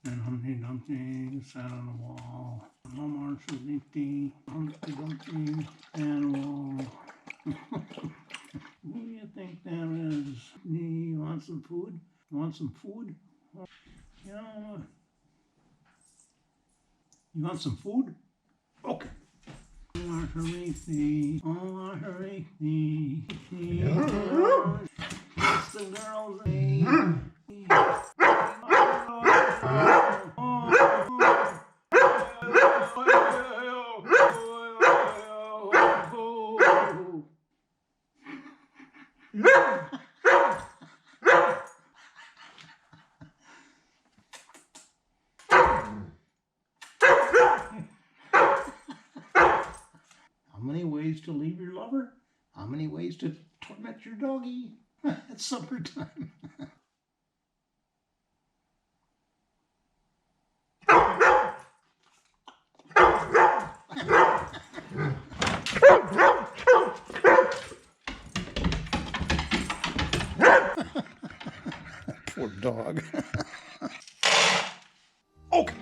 And Humpty Dumpty sat on a wall. Mama Suki, Humpty Dumpty, and a wall. Who do you think that is? You want some food? Want some food? Yeah. You want some food? Okay. Unhurried, unhurried. It's the girls. How many ways to leave your lover? How many ways to torment your doggie? It's supper time. Poor dog. Okay.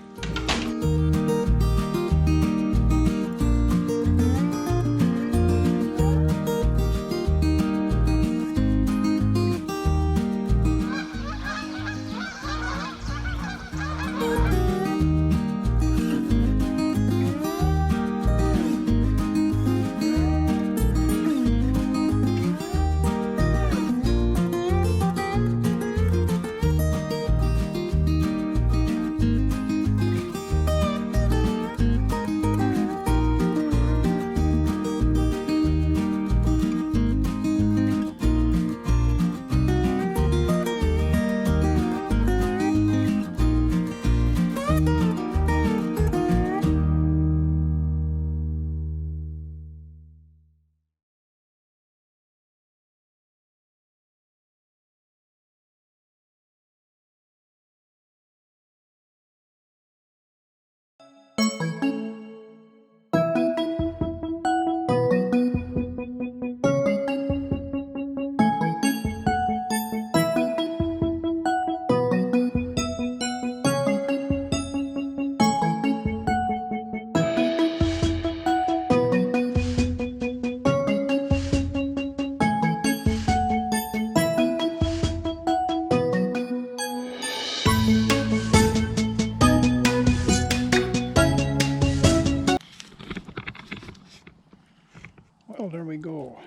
Well, there we go.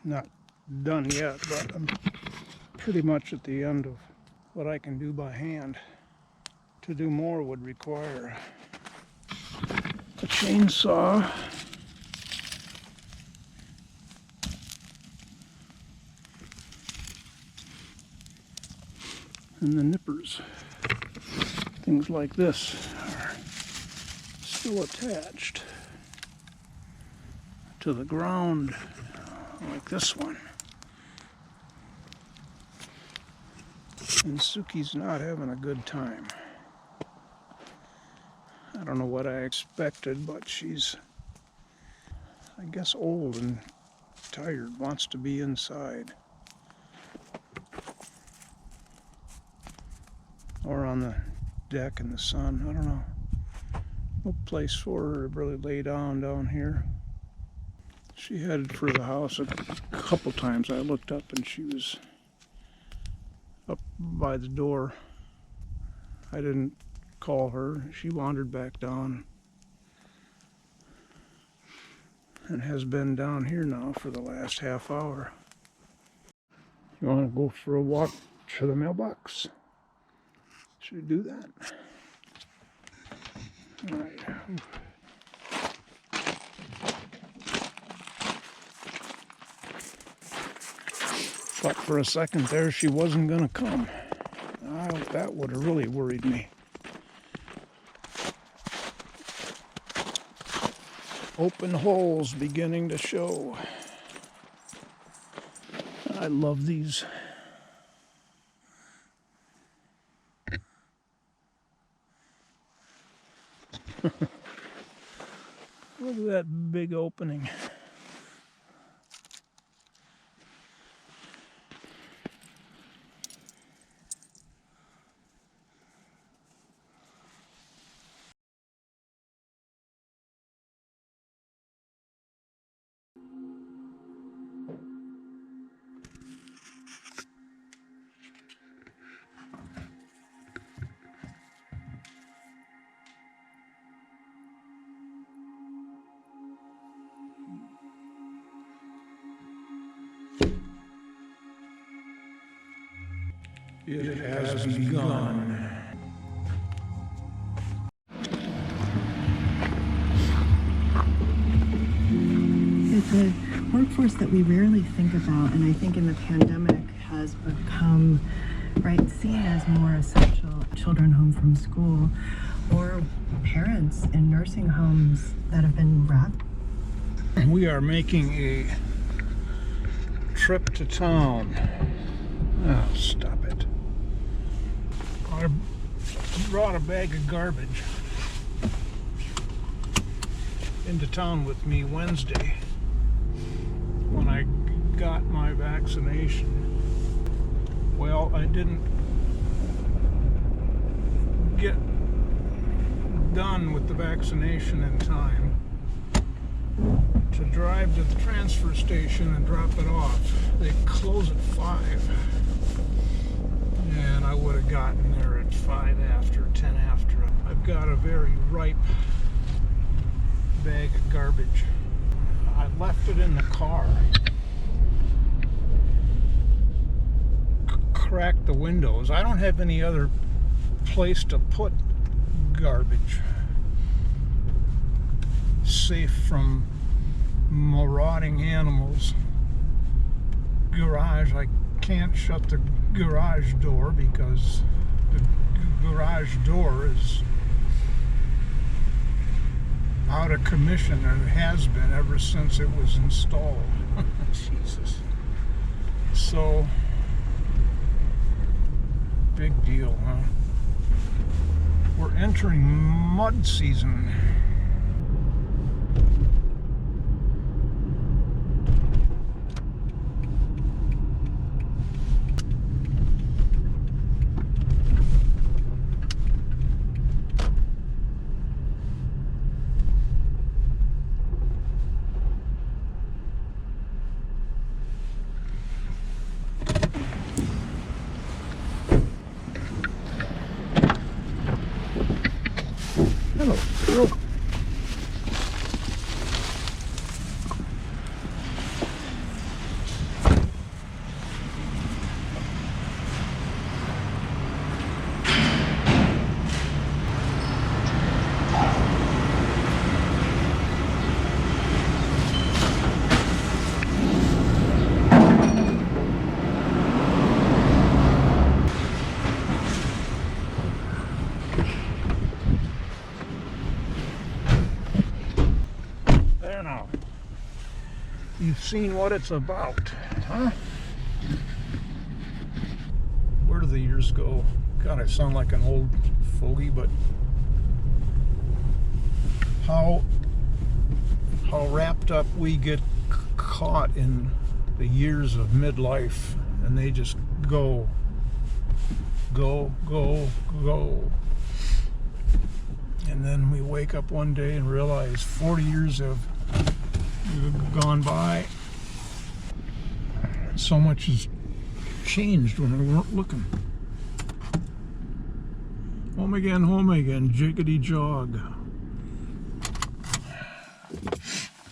Not done yet, but I'm pretty much at the end of what I can do by hand. To do more would require a chainsaw, and the nippers. Things like this are still attached to the ground, like this one. And Suki's not having a good time. I don't know what I expected, but she's, I guess, old and tired, wants to be inside. Or on the deck in the sun, I don't know. No place for her to really lay down here. She headed for the house a couple times. I looked up and she was up by the door. I didn't call her. She wandered back down and has been down here now for the last half hour. You want to go for a walk to the mailbox? Should we do that? All right. Thought for a second there she wasn't gonna come. That would have really worried me. Open holes beginning to show. I love these. Look at that big opening. It has begun. It's a workforce that we rarely think about, and I think in the pandemic has become seen as more essential. Children home from school, or parents in nursing homes that have been wrapped. We are making a trip to town. Oh, stop it. I brought a bag of garbage into town with me Wednesday when I got my vaccination. Well, I didn't get done with the vaccination in time to drive to the transfer station and drop it off. They close at 5, and I would have gotten there at 5 after, 10 after. I've got a very ripe bag of garbage. I left it in the car, cracked the windows. I don't have any other place to put garbage safe from marauding animals. Garage, I can't shut the garage door because the garage door is out of commission, and it has been ever since it was installed. Jesus. So, big deal, huh? We're entering mud season. Hello, girl. Now, you've seen what it's about, huh? Where do the years go? God, I sound like an old fogey, but how wrapped up we get caught in the years of midlife, and they just go. And then we wake up one day and realize 40 years have gone by. So much has changed when we weren't looking. Home again, jiggity jog.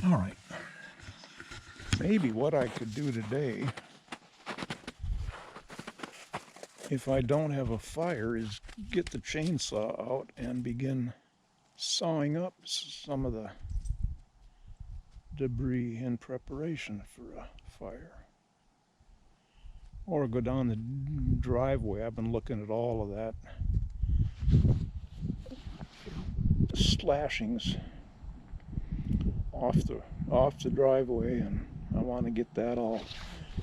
All right. Maybe what I could do today, if I don't have a fire, is get the chainsaw out and begin sawing up some of the debris in preparation for a fire. Or go down the driveway. I've been looking at all of that. Slashings off the driveway, and I want to get that all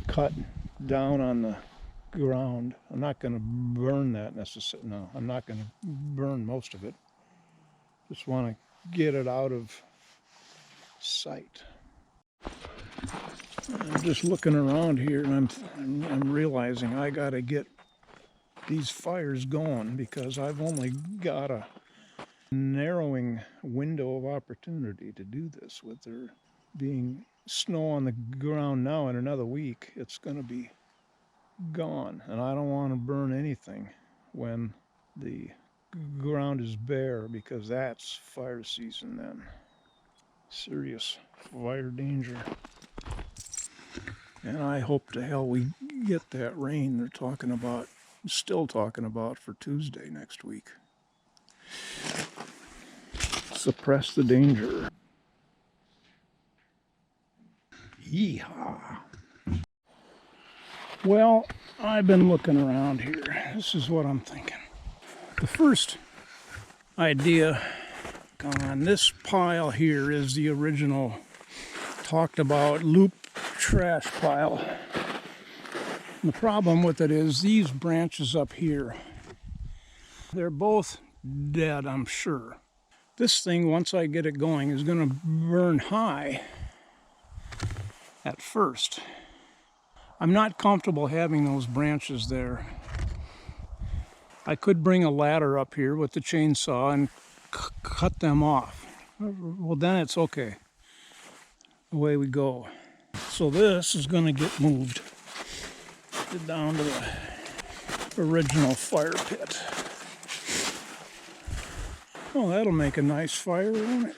cut down on the ground. I'm not going to burn that necessarily. No, I'm not going to burn most of it. Just want to get it out of sight. I'm just looking around here, and I'm realizing I got to get these fires going because I've only got a narrowing window of opportunity to do this. With there being snow on the ground now, in another week it's going to be gone, and I don't want to burn anything when the ground is bare, because that's fire season then. Serious fire danger. And I hope to hell we get that rain they're talking about Still talking about for Tuesday next week. Suppress the danger. Yeehaw. Well, I've been looking around here. This is what I'm thinking. The first idea on this pile here is the original talked about loop trash pile. And the problem with it is these branches up here, they're both dead, I'm sure. This thing, once I get it going, is going to burn high at first. I'm not comfortable having those branches there. I could bring a ladder up here with the chainsaw and cut them off. Well, then it's okay. Away we go. So this is going to get moved down to the original fire pit. Oh, that'll make a nice fire, won't it?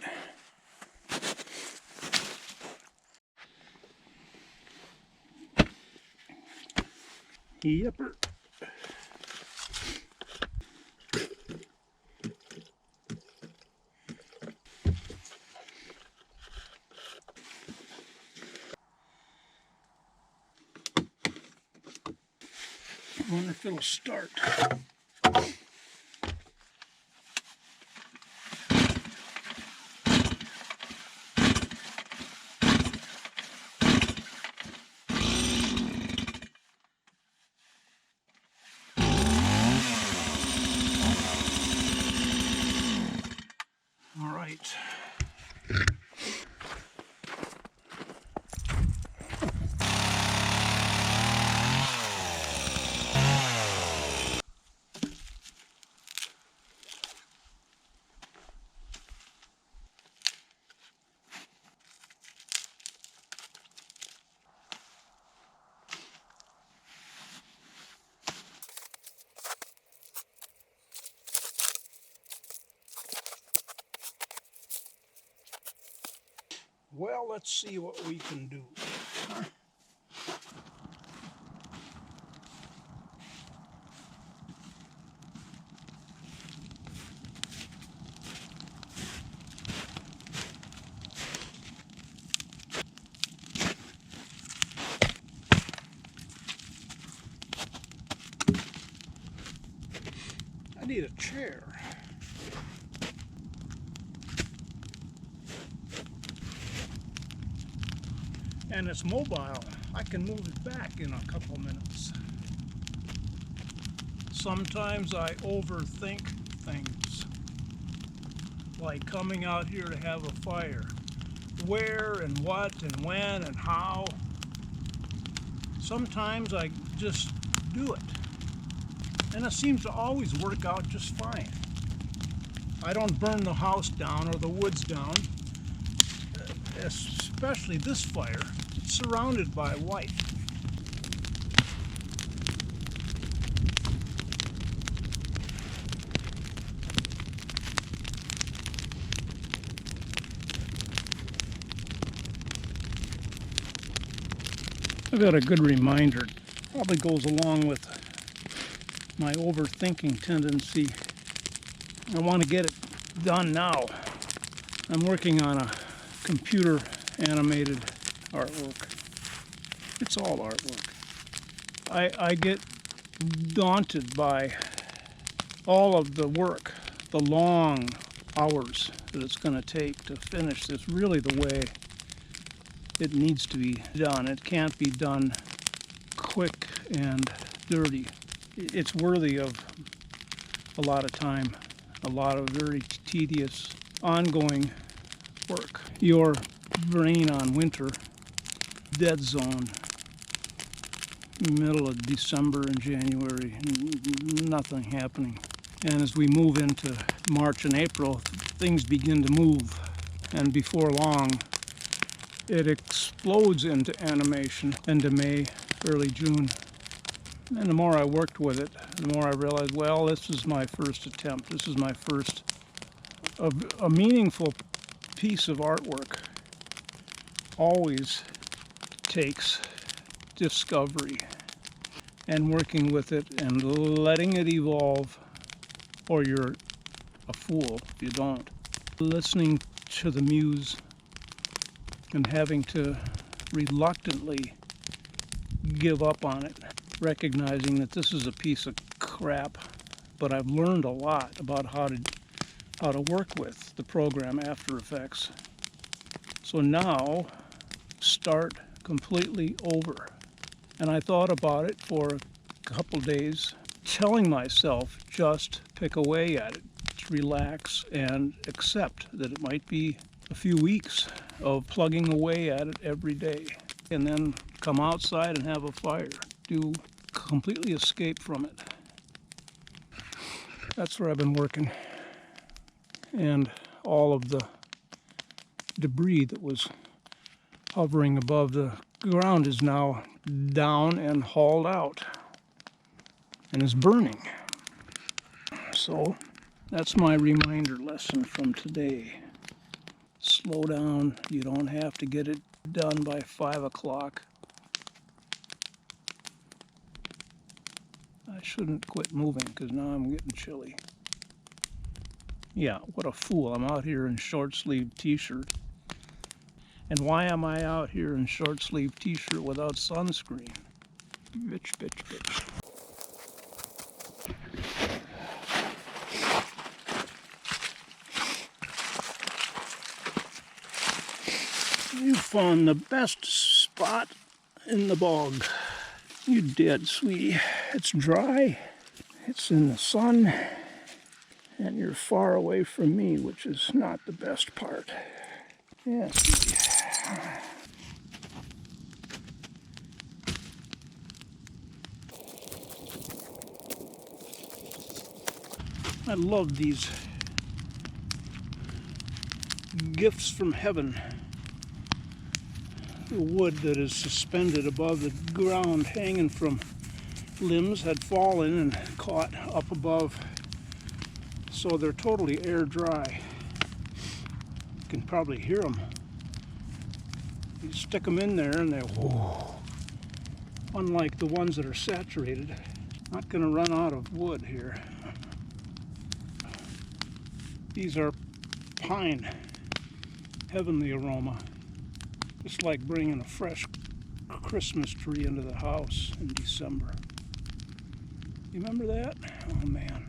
Yepper. I wonder if it'll start. All right. Well, let's see what we can do. I need a chair. And it's mobile. I can move it back in a couple minutes. Sometimes I overthink things, like coming out here to have a fire. Where and what and when and how. Sometimes I just do it. And it seems to always work out just fine. I don't burn the house down or the woods down. Especially this fire. It's surrounded by white. I've got a good reminder. Probably goes along with my overthinking tendency. I want to get it done now. I'm working on a computer animated artwork. It's all artwork. I get daunted by all of the work, the long hours that it's going to take to finish this really the way it needs to be done. It can't be done quick and dirty. It's worthy of a lot of time, a lot of very tedious, ongoing work. Your brain on winter, dead zone, middle of December and January, nothing happening. And as we move into March and April, things begin to move. And before long, it explodes into animation into May, early June. And the more I worked with it, the more I realized, well, this is my first attempt. This is my first a meaningful piece of artwork. Always takes discovery and working with it and letting it evolve, or you're a fool if you don't. Listening to the muse and having to reluctantly give up on it, recognizing that this is a piece of crap, but I've learned a lot about how to work with the program After Effects. So now, start completely over. And I thought about it for a couple days, telling myself just pick away at it, relax, and accept that it might be a few weeks of plugging away at it every day, and then come outside and have a fire. Do completely escape from it. That's where I've been working. And all of the debris that was hovering above the ground is now down and hauled out and is burning. So that's my reminder lesson from today. Slow down. You don't have to get it done by 5 o'clock. I shouldn't quit moving because now I'm getting chilly. Yeah, what a fool. I'm out here in short-sleeved t-shirt. And why am I out here in short-sleeved t-shirt without sunscreen? Bitch, bitch, bitch. You found the best spot in the bog. You did, sweetie. It's dry, it's in the sun, and you're far away from me, which is not the best part. Yeah, sweetie. I love these gifts from heaven. The wood that is suspended above the ground, hanging from limbs, had fallen and caught up above, so they're totally air dry. You can probably hear them. You stick them in there and they, whoa. Unlike the ones that are saturated, not going to run out of wood here. These are pine, heavenly aroma. It's like bringing a fresh Christmas tree into the house in December. You remember that? Oh man.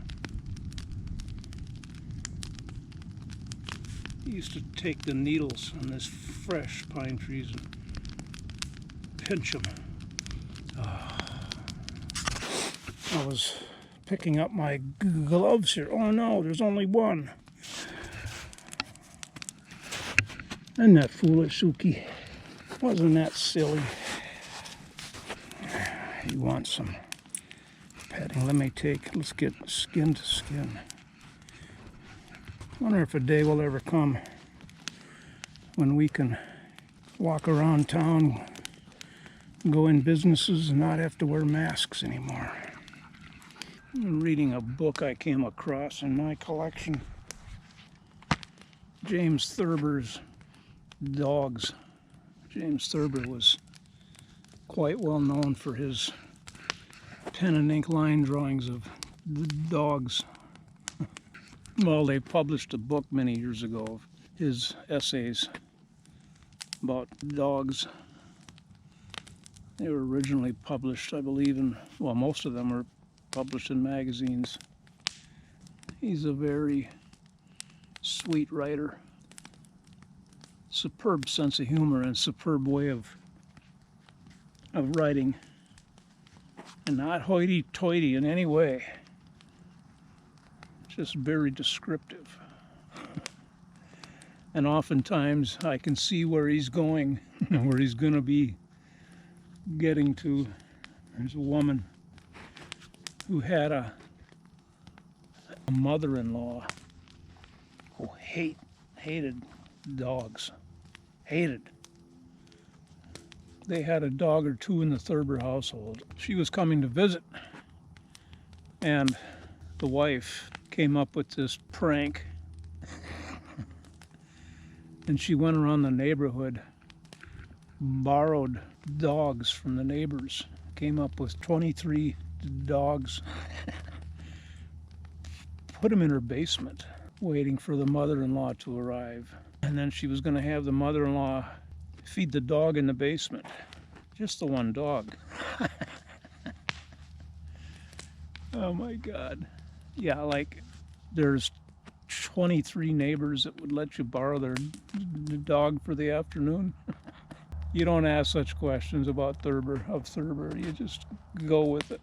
You used to take the needles on this fresh pine trees and pinch them. Oh. I was picking up my gloves here. Oh no, there's only one. Isn't that foolish, Suki? Wasn't that silly? You want some petting? Let's get skin to skin. I wonder if a day will ever come when we can walk around town, go in businesses, and not have to wear masks anymore. I'm reading a book I came across in my collection. James Thurber's Dogs. James Thurber was quite well known for his pen and ink line drawings of the dogs. Well, they published a book many years ago of his essays about dogs. They were originally published, I believe, most of them were published in magazines. He's a very sweet writer. Superb sense of humor and superb way of writing, and not hoity-toity in any way, just very descriptive. And oftentimes I can see where he's going, where he's going to be getting to. There's a woman who had a mother-in-law who hated dogs. Hated. They had a dog or two in the Thurber household. She was coming to visit, and the wife came up with this prank, and she went around the neighborhood, borrowed dogs from the neighbors, came up with 23 dogs, put them in her basement, waiting for the mother-in-law to arrive. And then she was going to have the mother-in-law feed the dog in the basement. Just the one dog. Oh my God. Yeah, like there's 23 neighbors that would let you borrow their dog for the afternoon. You don't ask such questions about Thurber. You just go with it.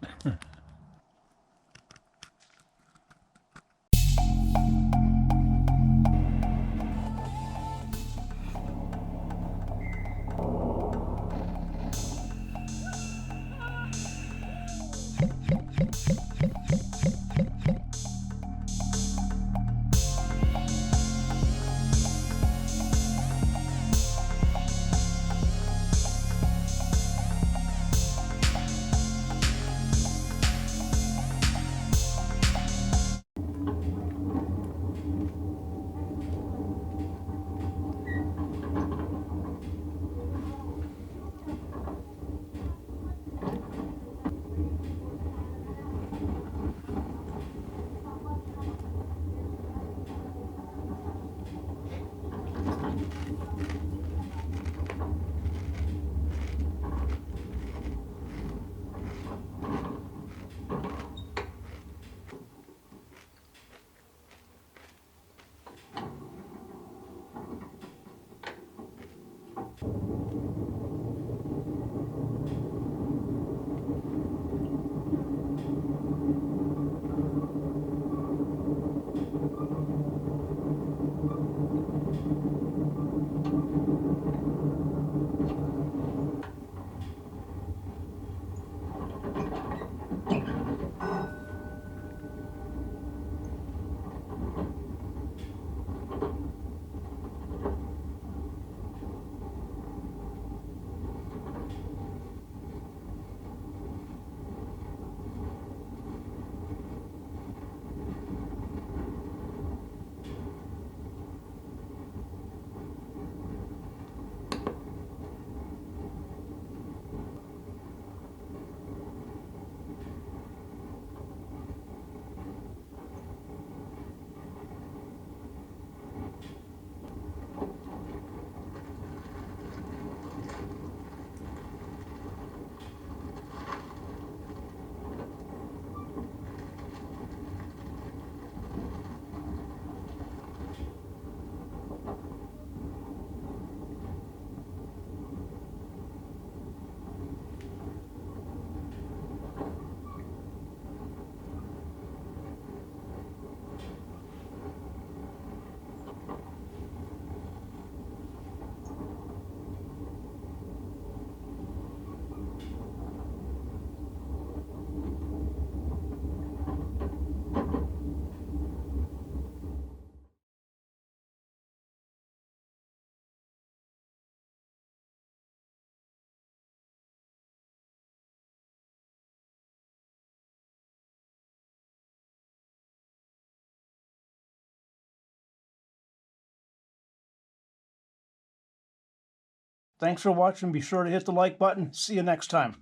Thanks for watching. Be sure to hit the like button. See you next time.